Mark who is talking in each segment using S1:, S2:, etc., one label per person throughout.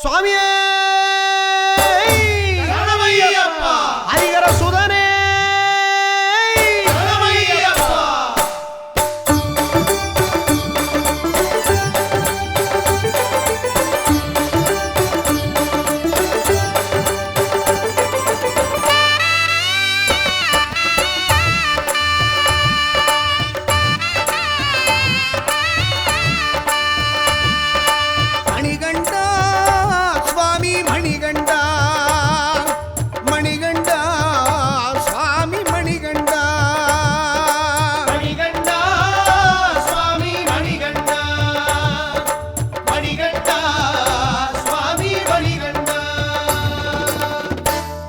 S1: சுவாமியே ஹரிஹர சுதனே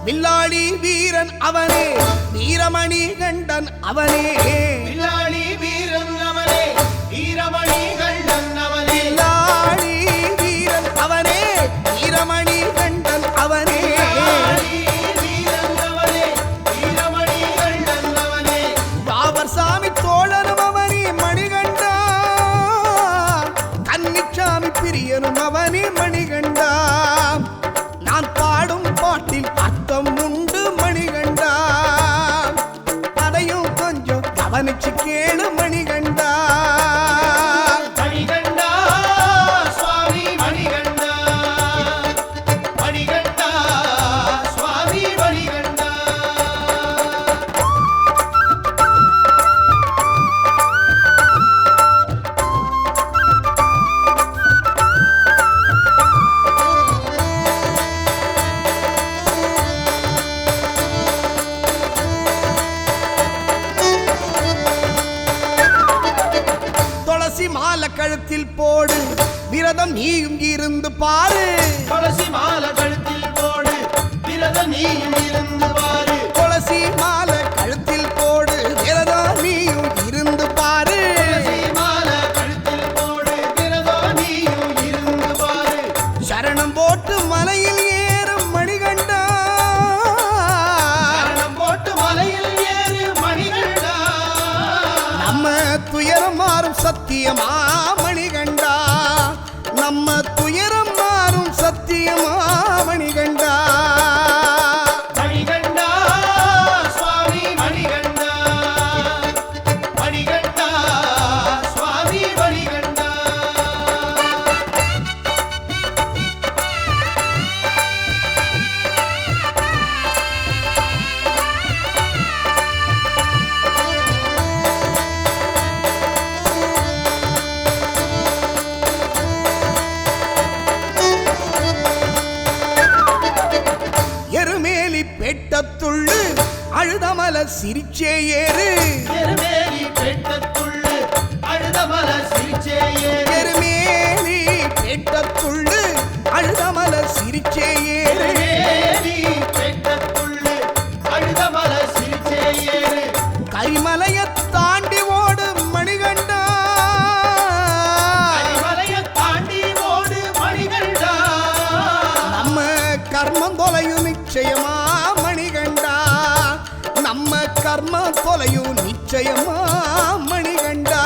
S1: வில்லாளி வீரன் அவனே வீரமணி கண்டன் அவனே
S2: வில்லாளி வீரன் அவனே வீரமணி கண்டன் அவனே
S1: வில்லாளி வீரன் அவனே வீரமணி கண்டன் அவனே
S2: வீரன் அவனே வீரமணி கண்டன் அவனே
S1: பாவர் சாமி தோழனும் அவனே மணிகண்டா கன்னிச்சாமி பிரியனும் அவனே மணிகண்டா நான் பாடும் பாட்டில் அர்த்தம் உண்டு மணிகண்டா அதையும் கொஞ்சம் கவனிச்சு கேளு மணிகண்டா
S2: மணிகண்டா சுவாமி மணிகண்டா மணிகண்டா சுவாமி மணிகண்டா
S1: துளசி மாலை கழுத்தில் போடு விரதம் நீயும் இருந்து பாரு
S2: துளசி மாலை கழுத்தில் போடு விரதம் நீயும் இருந்து பாரு
S1: துளசி மாலை கழுத்தில் போடு விரதம் நீயும் இருந்து பாரு
S2: துளசி மாலை கழுத்தில் போடு விரதம் நீயும் இருந்து பாரு
S1: சரணம் போட்டு மலையில் ஏறும் மணிகண்டா
S2: சரணம் போட்டு மலையில் ஏறு மணிகண்டா
S1: நம்ம துயரம் மாறும் சத்தியமா மணிகண்டா நம்ம துயரம் மாறும் சத்தியமா மணிகண்டா
S2: மணிகண்டா சுவாமி மணிகண்டா மணிகண்டா சுவாமி மணிகண்டா
S1: எருமேலி பெட்டத்துள்ளு அழுதமல சிரிச்சே ஏறு
S2: எருமேலி பெட்டத்துள்ளு அழுதமல சிரிச்சே ஏறு
S1: எருமேலி பெட்டத்துள்ளு அழுதமல சிரிச்சே ஏறு
S2: எருமேலி பெட்டத்துள்ளு அழுதமல சிரிச்சே ஏறு
S1: கரிமலையை தாண்டி ஓடு மணிகண்டா
S2: கரிமலையை தாண்டி ஓடு மணிகண்டா
S1: நம்ம கர்மம் தொலையும் நிச்சயமா மணிகண்டா நம்ம கர்மம் தொலையும் நிச்சயமா மணிகண்டா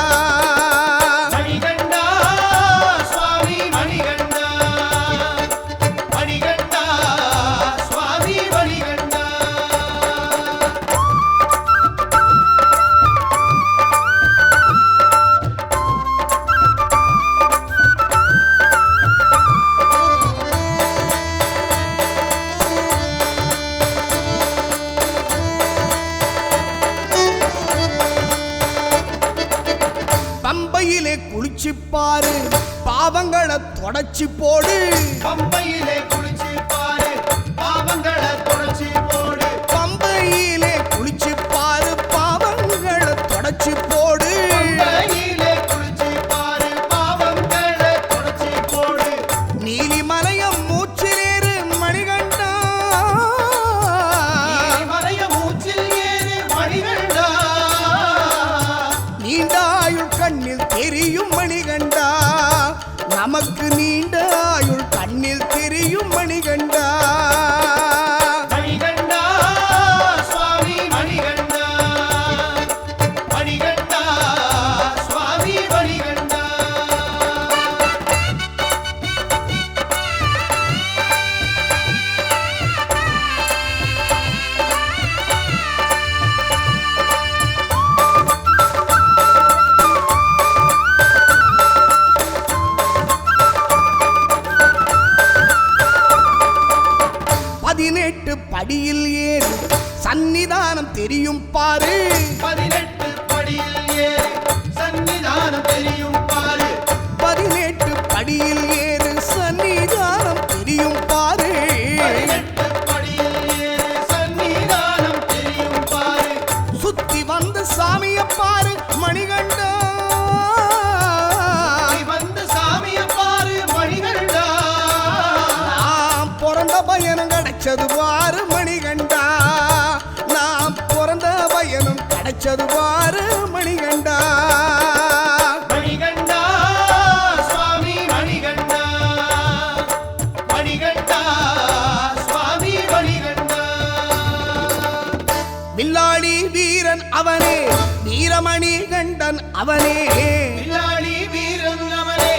S2: மணிகண்டா சுவாமி மணிகண்டா மணிகண்டா சுவாமி மணிகண்டா
S1: பம்பையிலே குளிச்சு பாரு பாவங்களை தொடச்சி போடு
S2: பம்பையிலே குளிச்சு பாரு பாவங்களை தொடச்சி போடு
S1: பம்பையிலே குளிச்சு பாரு பாவங்களை தொடச்சி போடு
S2: பம்பையிலே குளிச்சு பாரு பாவங்களை தொடச்சி போடு
S1: நீலிமலைய மூச்சிலேறு மணிகண்டா
S2: மலைய மூச்சில் ஏறு மணிகண்டா
S1: நீண்ட ஆயுள் கண்ணில் தெரியும் மணிகண்டா நமக்கு நீண்ட ஆயுள் கண்ணில் தெரியும் 18 படியில் ஏறி சன்னிதானம் தெரியும் பாரு
S2: 18 படியில் ஏறி சன்னிதானம் தெரியும் பாரு
S1: 18 படியில் ஏறு சன்னிதானம் தெரியும் பாரு
S2: 18 படியில் ஏறி சன்னிதானம் தெரியும் பாரு
S1: சுத்தி வந்து சாமிய பாரு மணிகண்டா
S2: வந்து சாமிய பாரு மணிகண்டா
S1: நாம் பிறந்த பயணம் கிடைச்சது பாரு மணிகண்டா நாம் பிறந்த பயணம் கிடைச்சது பாரு மணிகண்டா
S2: மணிகண்டா சுவாமி மணிகண்டா மணிகண்டா சுவாமி மணிகண்டா
S1: வில்லாளி வீரன் அவனே வீரமணி கண்டன் அவனே
S2: வில்லாளி வீரன் அவனே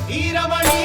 S2: வீரமணி